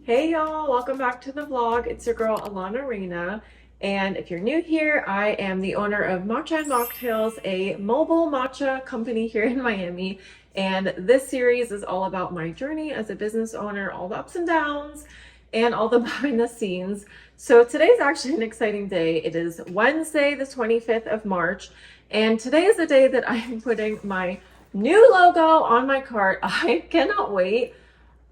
Hey y'all, welcome back to the vlog. It's your girl Alana Reina, and if you're new here, I am the owner of Matcha and Mocktails, a mobile matcha company here in Miami. And this series is all about my journey as a business owner, all the ups and downs, and all the behind the scenes. So today's actually an exciting day. It is Wednesday, the 25th of March, and today is the day that I am putting my new logo on my cart. I cannot wait.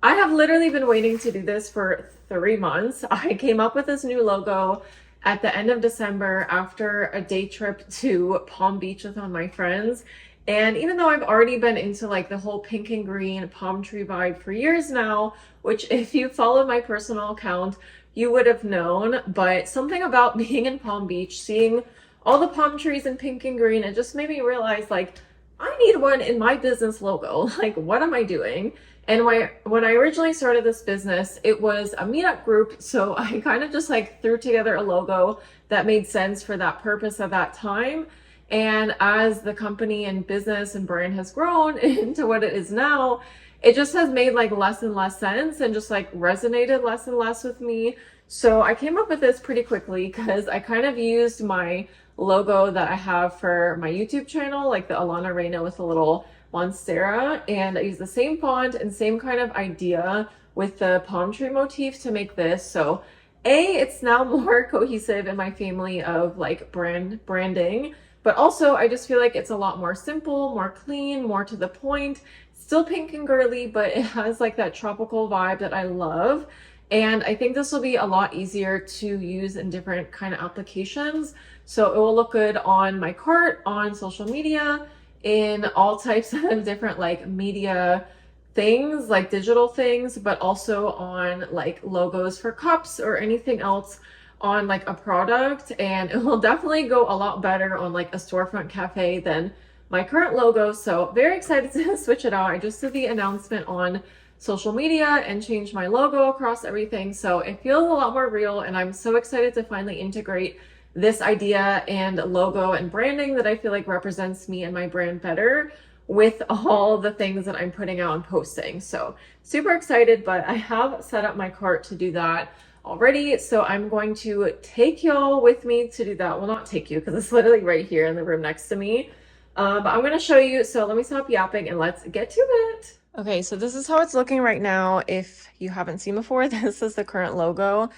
I have literally been waiting to do this for 3 months. I came up with this new logo at the end of December after a day trip to Palm Beach with one of my friends. And even though I've already been into like the whole pink and green palm tree vibe for years now, which if you follow my personal account, you would have known, but something about being in Palm Beach, seeing all the palm trees in pink and green, it just made me realize like, I need one in my business logo. Like, what am I doing? And when I originally started this business, it was a meetup group. So I kind of just like threw together a logo that made sense for that purpose at that time. And as the company and business and brand has grown into what it is now, it just has made like less and less sense and just like resonated less and less with me. So I came up with this pretty quickly because I kind of used my logo that I have for my YouTube channel, like the Alana Reina with a little Monstera, and I use the same font and same kind of idea with the palm tree motif to make this. So it's now more cohesive in my family of like branding, but also I just feel like it's a lot more simple, more clean, more to the point, still pink and girly, but it has like that tropical vibe that I love. And I think this will be a lot easier to use in different kind of applications. So it will look good on my cart, on social media, in all types of different like media things, like digital things, but also on like logos for cups or anything else on like a product. And it will definitely go a lot better on like a storefront cafe than my current logo. So very excited to switch it out. I just did the announcement on social media and changed my logo across everything. So it feels a lot more real, and I'm so excited to finally integrate this idea and logo and branding that I feel like represents me and my brand better with all the things that I'm putting out and posting. So super excited, but I have set up my cart to do that already. So I'm going to take y'all with me to do that. Well, not take you because it's literally right here in the room next to me. But I'm going to show you. So let me stop yapping and let's get to it. Okay, so this is how it's looking right now. If you haven't seen before, this is the current logo.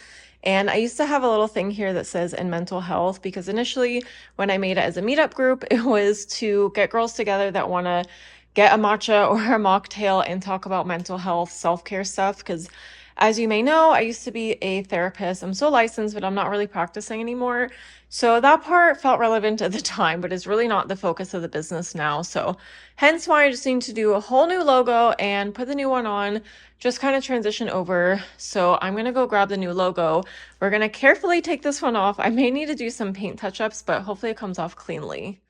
And I used to have a little thing here that says "in mental health" because initially when I made it as a meetup group, it was to get girls together that want to get a matcha or a mocktail and talk about mental health, self-care stuff. Because as you may know, I used to be a therapist. I'm still licensed, but I'm not really practicing anymore. So that part felt relevant at the time, but it's really not the focus of the business now. So hence why I just need to do a whole new logo and put the new one on, just kind of transition over. So I'm going to go grab the new logo. We're going to carefully take this one off. I may need to do some paint touch-ups, but hopefully it comes off cleanly.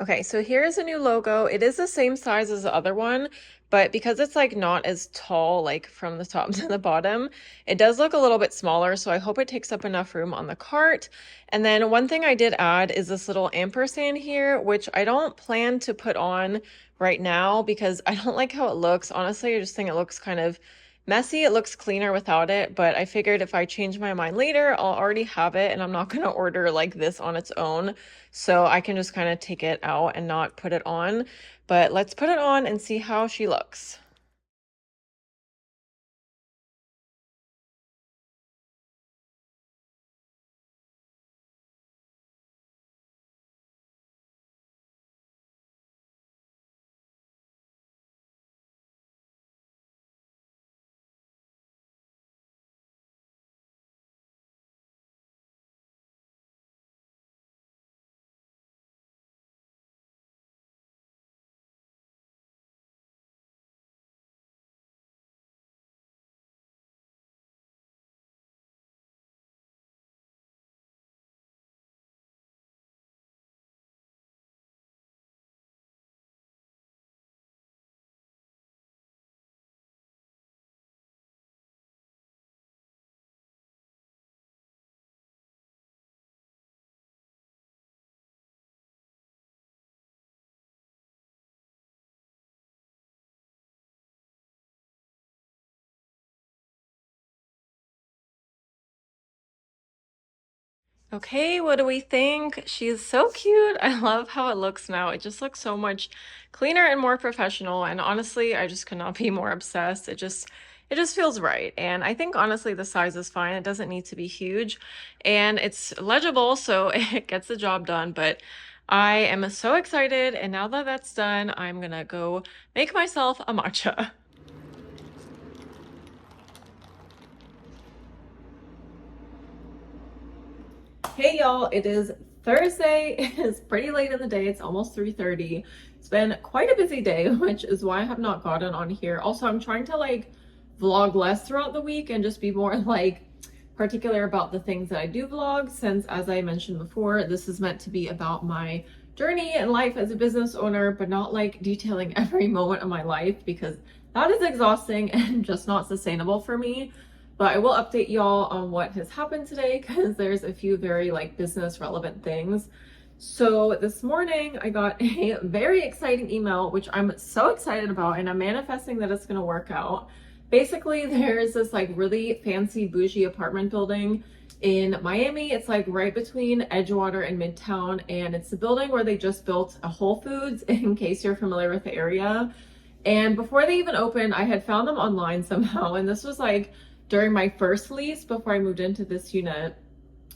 Okay, so here's a new logo. It is the same size as the other one, but because it's like not as tall, like from the top to the bottom, it does look a little bit smaller. So I hope it takes up enough room on the cart. And then one thing I did add is this little ampersand here, which I don't plan to put on right now because I don't like how it looks. Honestly, I just think it looks kind of messy. It looks cleaner without it, but I figured if I change my mind later, I'll already have it and I'm not going to order like this on its own. So I can just kind of take it out and not put it on. But let's put it on and see how she looks. Okay, what do we think? She's so cute. I love how it looks now. It just looks so much cleaner and more professional. And honestly, I just could not be more obsessed. It just feels right. And I think honestly the size is fine. It doesn't need to be huge. And it's legible, so it gets the job done. But I am so excited. And now that that's done, I'm gonna go make myself a matcha. Hey y'all, it is Thursday. It is pretty late in the day. It's almost 3:30. It's been quite a busy day, which is why I have not gotten on here. Also, I'm trying to like vlog less throughout the week and just be more like particular about the things that I do vlog, since as I mentioned before, this is meant to be about my journey and life as a business owner, but not like detailing every moment of my life because that is exhausting and just not sustainable for me. But I will update y'all on what has happened today because there's a few very like business relevant things. So this morning I got a very exciting email, which I'm so excited about, and I'm manifesting that it's going to work out. Basically, there's this like really fancy bougie apartment building in Miami. It's like right between Edgewater and Midtown, and it's the building where they just built a Whole Foods, in case you're familiar with the area. And before they even opened, I had found them online somehow, and this was like during my first lease before I moved into this unit.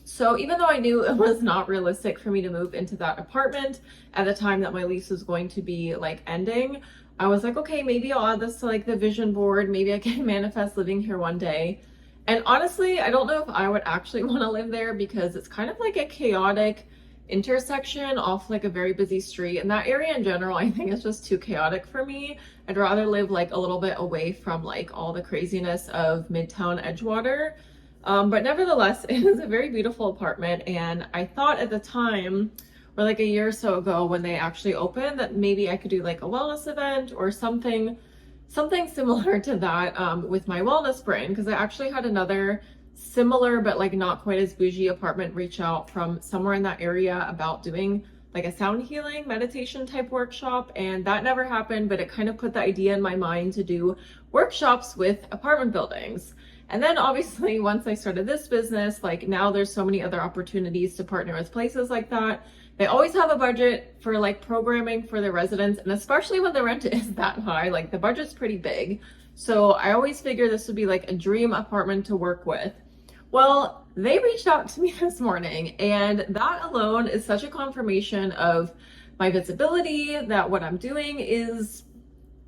So even though I knew it was not realistic for me to move into that apartment at the time that my lease was going to be like ending, I was like, okay, maybe I'll add this to like the vision board. Maybe I can manifest living here one day. And honestly, I don't know if I would actually want to live there because it's kind of like a chaotic intersection off like a very busy street. And that area in general, I think is just too chaotic for me. I'd rather live like a little bit away from like all the craziness of Midtown Edgewater. But nevertheless, it is a very beautiful apartment. And I thought at the time, or like a year or so ago when they actually opened, that maybe I could do like a wellness event or something similar to that with my wellness brand, because I actually had another similar but like not quite as bougie apartment reach out from somewhere in that area about doing like a sound healing meditation type workshop, and that never happened, but it kind of put the idea in my mind to do workshops with apartment buildings. And then obviously once I started this business, like now there's so many other opportunities to partner with places like that. They always have a budget for like programming for their residents, and especially when the rent is that high, like the budget's pretty big. So I always figure this would be like a dream apartment to work with. Well, they reached out to me this morning, and that alone is such a confirmation of my visibility, that what I'm doing is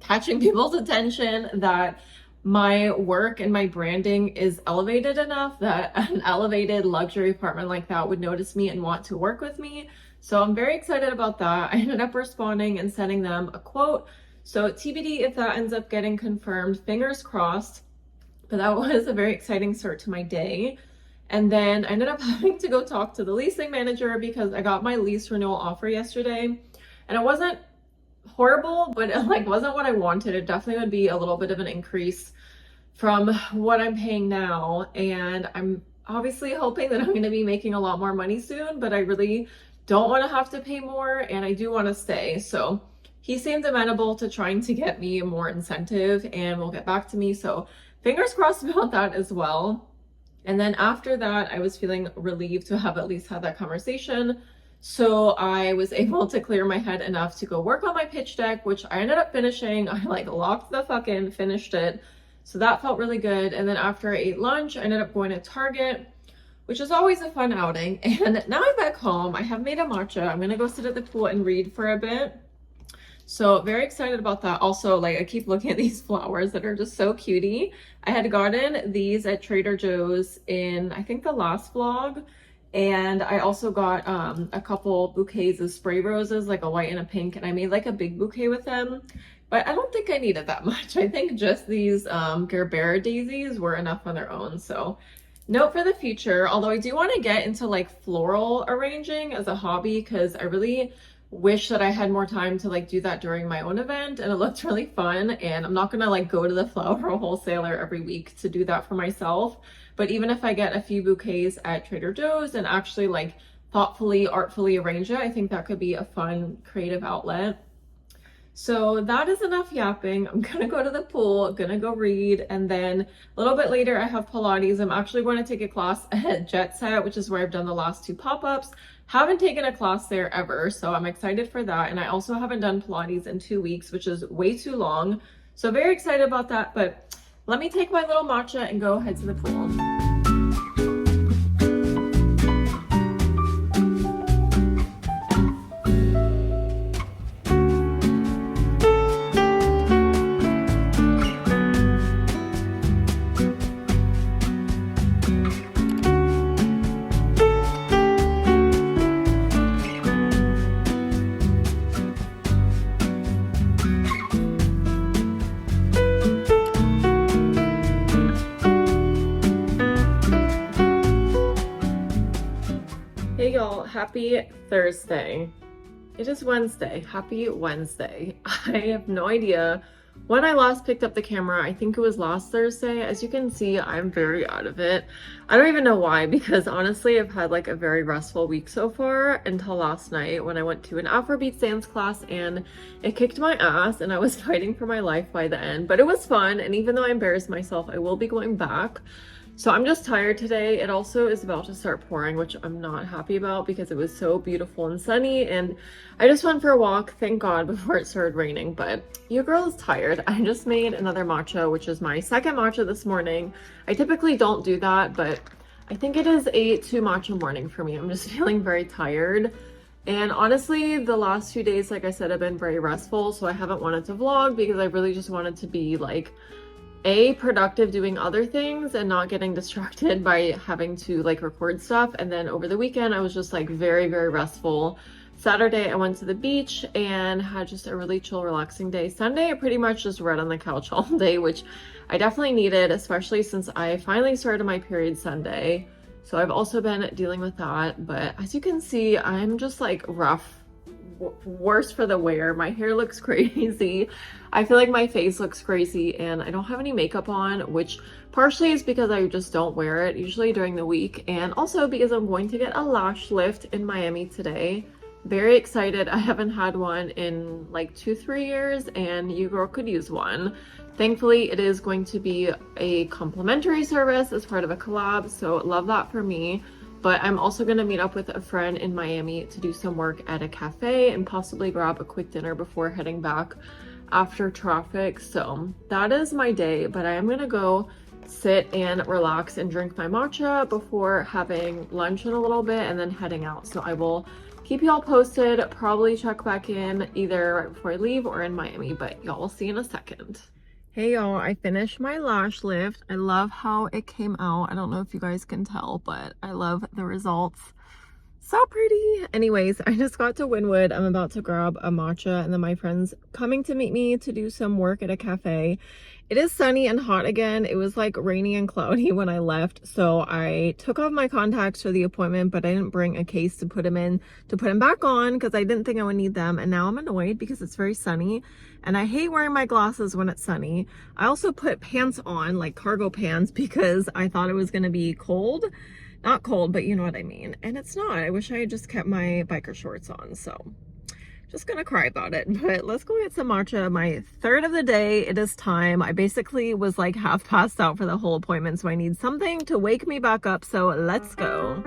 catching people's attention, that my work and my branding is elevated enough that an elevated luxury apartment like that would notice me and want to work with me. So I'm very excited about that. I ended up responding and sending them a quote. So TBD if that ends up getting confirmed, fingers crossed. But that was a very exciting start to my day. And then I ended up having to go talk to the leasing manager because I got my lease renewal offer yesterday. And it wasn't horrible, but it like wasn't what I wanted. It definitely would be a little bit of an increase from what I'm paying now. And I'm obviously hoping that I'm going to be making a lot more money soon, but I really don't want to have to pay more, and I do want to stay. So he seemed amenable to trying to get me more incentive and will get back to me. So fingers crossed about that as well. And then after that, I was feeling relieved to have at least had that conversation. So I was able to clear my head enough to go work on my pitch deck, which I ended up finishing. I like locked the fuck in, finished it. So that felt really good. And then after I ate lunch, I ended up going to Target, which is always a fun outing. And now I'm back home. I have made a matcha. I'm gonna go sit at the pool and read for a bit. So very excited about that. Also, like, I keep looking at these flowers that are just so cutie. I had gotten these at Trader Joe's in, I think, the last vlog. And I also got a couple bouquets of spray roses, like a white and a pink, and I made like a big bouquet with them. But I don't think I needed that much. I think just these Gerbera daisies were enough on their own. So note for the future, although I do want to get into like floral arranging as a hobby, because I really wish that I had more time to like do that during my own event, and it looked really fun. And I'm not gonna like go to the flower wholesaler every week to do that for myself, but even if I get a few bouquets at Trader Joe's and actually like thoughtfully, artfully arrange it, I think that could be a fun creative outlet. So that is enough yapping. I'm gonna go to the pool, gonna go read, and then a little bit later I have Pilates. I'm actually going to take a class at Jet Set, which is where I've done the last two pop-ups. Haven't taken a class there ever, so I'm excited for that. And I also haven't done Pilates in 2 weeks, which is way too long. So very excited about that, but let me take my little matcha and go head to the pool. Hey y'all, happy Thursday. It is Wednesday. Happy Wednesday. I have no idea when I last picked up the camera. I think it was last Thursday. As you can see, I'm very out of it. I don't even know why, because honestly, I've had like a very restful week so far until last night when I went to an Afrobeat dance class and it kicked my ass and I was fighting for my life by the end. But it was fun, and even though I embarrassed myself, I will be going back. So I'm just tired today. It also is about to start pouring, which I'm not happy about because it was so beautiful and sunny, and I just went for a walk, thank God, before it started raining. But your girl is tired. I just made another matcha, which is my second matcha this morning. I typically don't do that, but I think it is a 2 matcha morning for me. I'm just feeling very tired. And honestly, the last few days, like I said, have been very restful, so I haven't wanted to vlog because I really just wanted to be like productive doing other things and not getting distracted by having to like record stuff. And then over the weekend I was just like very restful. Saturday I went to the beach and had just a really chill, relaxing day. Sunday I pretty much just read on the couch all day, which I definitely needed, especially since I finally started my period Sunday. So I've also been dealing with that. But as you can see, I'm just like rough, worse for the wear. My hair looks crazy. I feel like my face looks crazy, and I don't have any makeup on, which partially is because I just don't wear it usually during the week, and also because I'm going to get a lash lift in Miami today. Very excited. I haven't had one in like 2-3 years, and you girl could use one. Thankfully, it is going to be a complimentary service as part of a collab, so love that for me. But I'm also going to meet up with a friend in Miami to do some work at a cafe and possibly grab a quick dinner before heading back after traffic. So that is my day, but I am going to go sit and relax and drink my matcha before having lunch in a little bit and then heading out. So I will keep y'all posted, probably check back in either right before I leave or in Miami, but y'all will see in a second. Hey y'all, I finished my lash lift. I love how it came out. I don't know if you guys can tell, but I love the results. So pretty. Anyways, I just got to Wynwood. I'm about to grab a matcha, and then my friend's coming to meet me to do some work at a cafe. It is sunny and hot again. It was like rainy and cloudy when I left, so I took off my contacts for the appointment, but I didn't bring a case to put them back on because I didn't think I would need them. And now I'm annoyed because it's very sunny and I hate wearing my glasses when it's sunny. I also put pants on, like cargo pants, because I thought it was going to be cold. Not cold, but you know what I mean. And it's not. I wish I had just kept my biker shorts on. So just gonna cry about it. But let's go get some matcha. My third of the day. It is time. I basically was like half passed out for the whole appointment, so I need something to wake me back up. So let's go.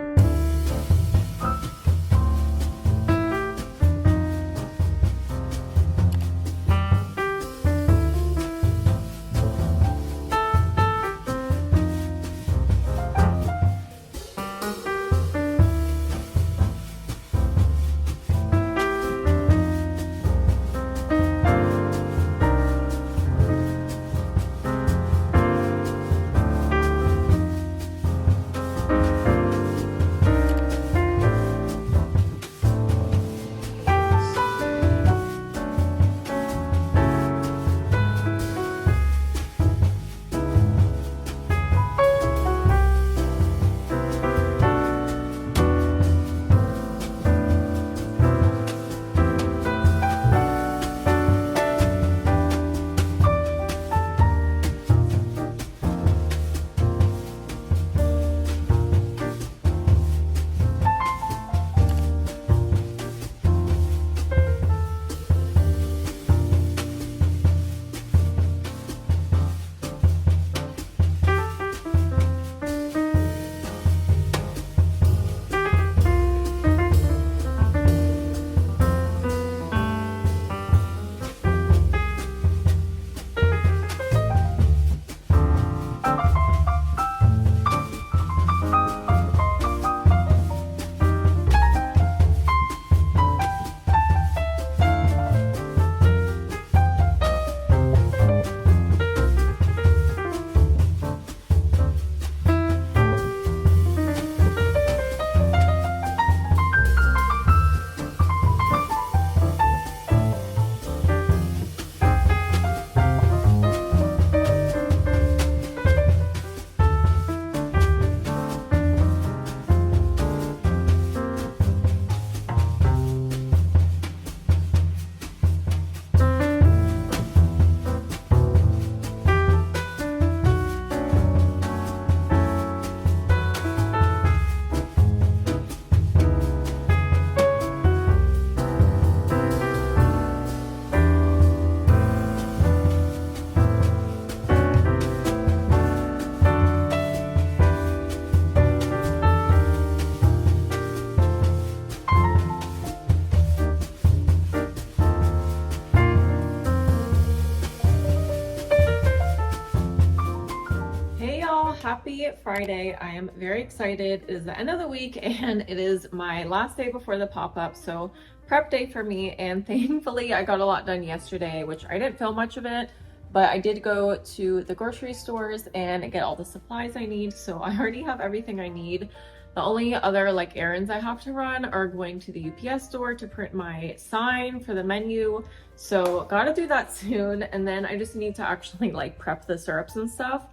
Happy Friday. I am very excited. It is the end of the week and it is my last day before the pop-up, so prep day for me. And thankfully I got a lot done yesterday, which I didn't film much of it, but I did go to the grocery stores and get all the supplies I need, so I already have everything I need. The only other like errands I have to run are going to the UPS store to print my sign for the menu, so gotta do that soon. And then I just need to actually like prep the syrups and stuff.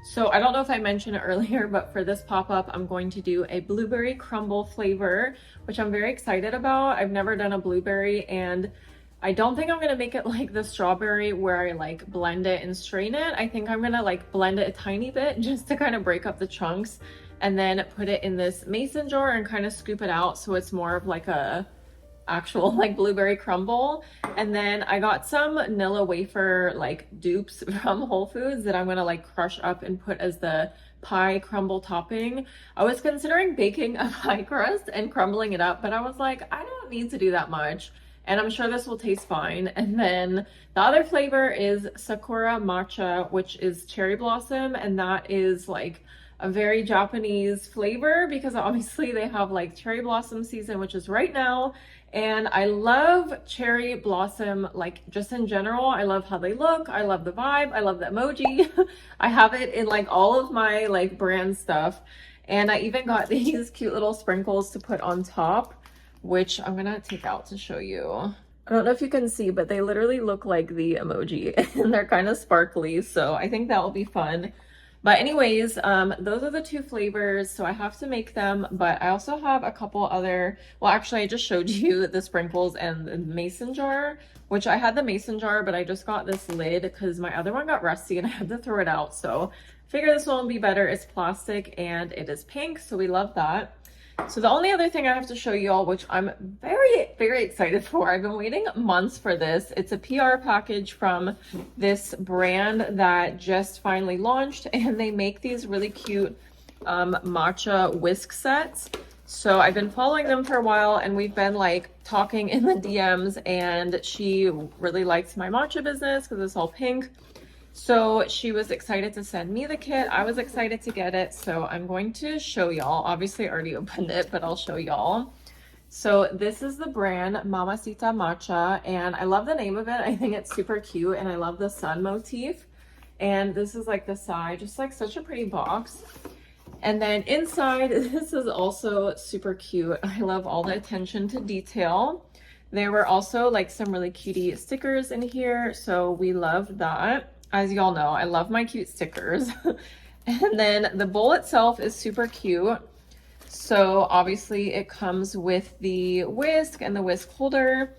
So I don't know if I mentioned it earlier, but for this pop-up, I'm going to do a blueberry crumble flavor, which I'm very excited about. I've never done a blueberry, and I don't think I'm gonna make it like the strawberry where I like blend it and strain it. I think I'm gonna like blend it a tiny bit just to kind of break up the chunks, and then put it in this mason jar and kind of scoop it out so it's more of like a actual like blueberry crumble. And then I got some Nilla wafer like dupes from Whole Foods that I'm gonna like crush up and put as the pie crumble topping. I was considering baking a pie crust and crumbling it up, but I was like, I don't need to do that much, and I'm sure this will taste fine. And then the other flavor is Sakura Matcha, which is cherry blossom, and that is like a very Japanese flavor because obviously they have like cherry blossom season, which is right now. And I love cherry blossom, like just in general. I love how they look. I love the vibe. I love the emoji. I have it in like all of my like brand stuff. And I even got these cute little sprinkles to put on top, which I'm gonna take out to show you. I don't know if you can see, but they literally look like the emoji and they're kind of sparkly. So I think that will be fun. But anyways, those are the two flavors, so I have to make them. But I also have a couple other, well, actually I just showed you the sprinkles and the mason jar, which I had the mason jar, but I just got this lid because my other one got rusty and I had to throw it out. So I figure this one will be better. It's plastic and it is pink, so we love that. So the only other thing I have to show you all, which I'm very, very excited for, I've been waiting months for this. It's a PR package from this brand that just finally launched, and they make these really cute matcha whisk sets. So I've been following them for a while, and we've been like talking in the DMs, and she really likes my matcha business because it's all pink. So she was excited to send me the kit. I was excited to get it. So I'm going to show y'all. Obviously, I already opened it, but I'll show y'all. So this is the brand Mamacita Matcha, and I love the name of it. I think it's super cute, and I love the sun motif. And this is like the side, just like such a pretty box. And then inside, this is also super cute. I love all the attention to detail. There were also like some really cutie stickers in here, so we love that. As y'all know, I love my cute stickers. And then the bowl itself is super cute. So obviously it comes with the whisk and the whisk holder.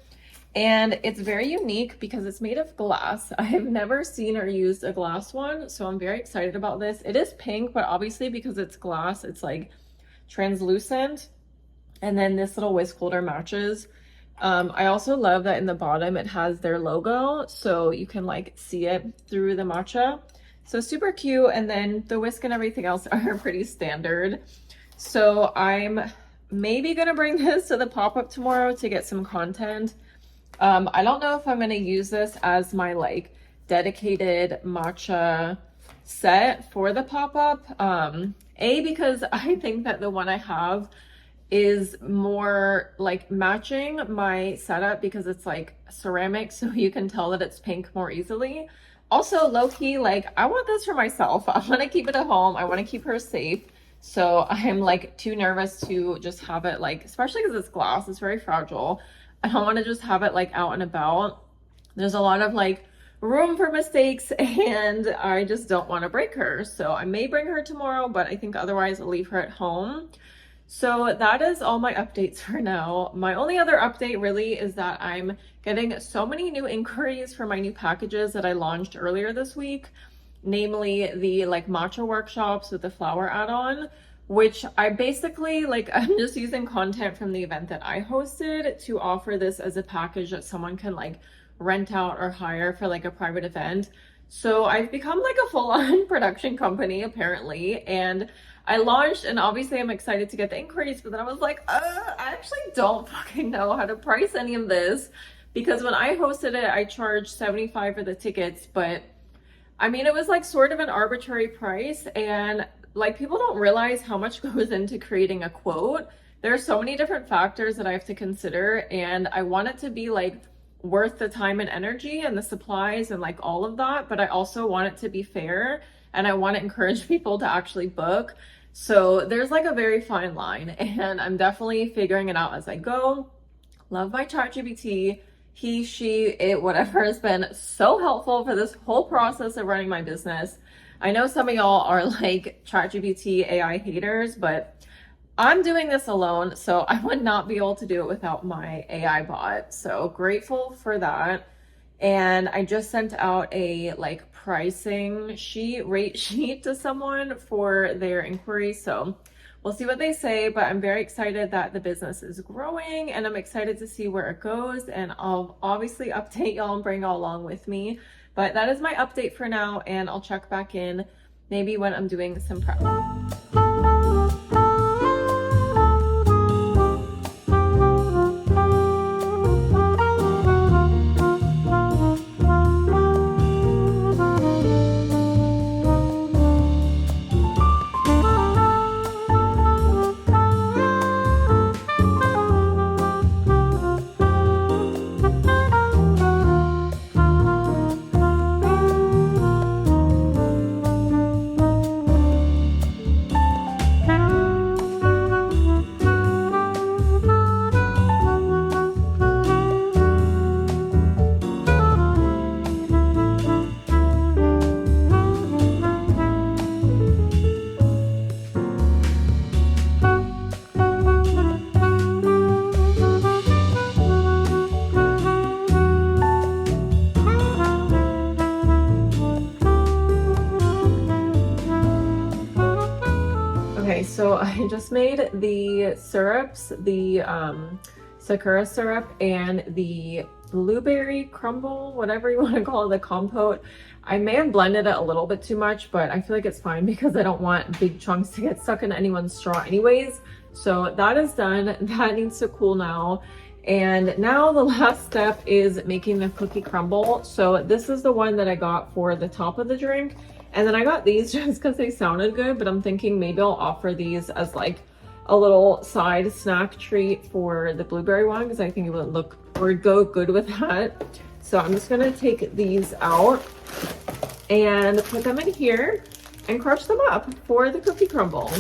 And it's very unique because it's made of glass. I have never seen or used a glass one, so I'm very excited about this. It is pink, but obviously because it's glass, it's like translucent. And then this little whisk holder matches. I also love that in the bottom it has their logo, so you can like see it through the matcha. So super cute. And then the whisk and everything else are pretty standard. So I'm maybe gonna bring this to the pop-up tomorrow to get some content. I don't know if I'm gonna use this as my like dedicated matcha set for the pop-up. Because I think that the one I have is more like matching my setup because it's like ceramic, so you can tell that it's pink more easily. Also, low-key, like I want this for myself. I want to keep it at home. I want to keep her safe. So I'm like too nervous to just have it like, especially because it's glass, it's very fragile. I don't want to just have it like out and about. There's a lot of like room for mistakes, and I just don't want to break her. So I may bring her tomorrow, but I think otherwise I'll leave her at home. So that is all my updates for now. My only other update really is that I'm getting so many new inquiries for my new packages that I launched earlier this week, namely the like matcha workshops with the flower add-on, which I basically like, I'm just using content from the event that I hosted to offer this as a package that someone can like rent out or hire for like a private event. So I've become like a full-on production company apparently, and I launched, and obviously I'm excited to get the inquiries, but then I was like, I actually don't fucking know how to price any of this, because when I hosted it, I charged $75 for the tickets, but I mean, it was like sort of an arbitrary price, and like people don't realize how much goes into creating a quote. There are so many different factors that I have to consider, and I want it to be like worth the time and energy and the supplies and like all of that, but I also want it to be fair, and I want to encourage people to actually book. So there's like a very fine line, and I'm definitely figuring it out as I go. Love my ChatGPT. He, she, it, whatever has been so helpful for this whole process of running my business. I know some of y'all are like ChatGPT AI haters, but I'm doing this alone, so I would not be able to do it without my AI bot. So grateful for that. And I just sent out a like pricing rate sheet to someone for their inquiry. So we'll see what they say, but I'm very excited that the business is growing, and I'm excited to see where it goes. And I'll obviously update y'all and bring y'all along with me. But that is my update for now, and I'll check back in maybe when I'm doing some prep. I just made the syrups, the sakura syrup and the blueberry crumble, whatever you want to call it, the compote. I may have blended it a little bit too much, but I feel like it's fine because I don't want big chunks to get stuck in anyone's straw anyways. So that is done. That needs to cool now. And now the last step is making the cookie crumble. So this is the one that I got for the top of the drink. And then I got these just because they sounded good, but I'm thinking maybe I'll offer these as like a little side snack treat for the blueberry one because I think it would look or go good with that. So I'm just gonna take these out and put them in here and crush them up for the cookie crumble.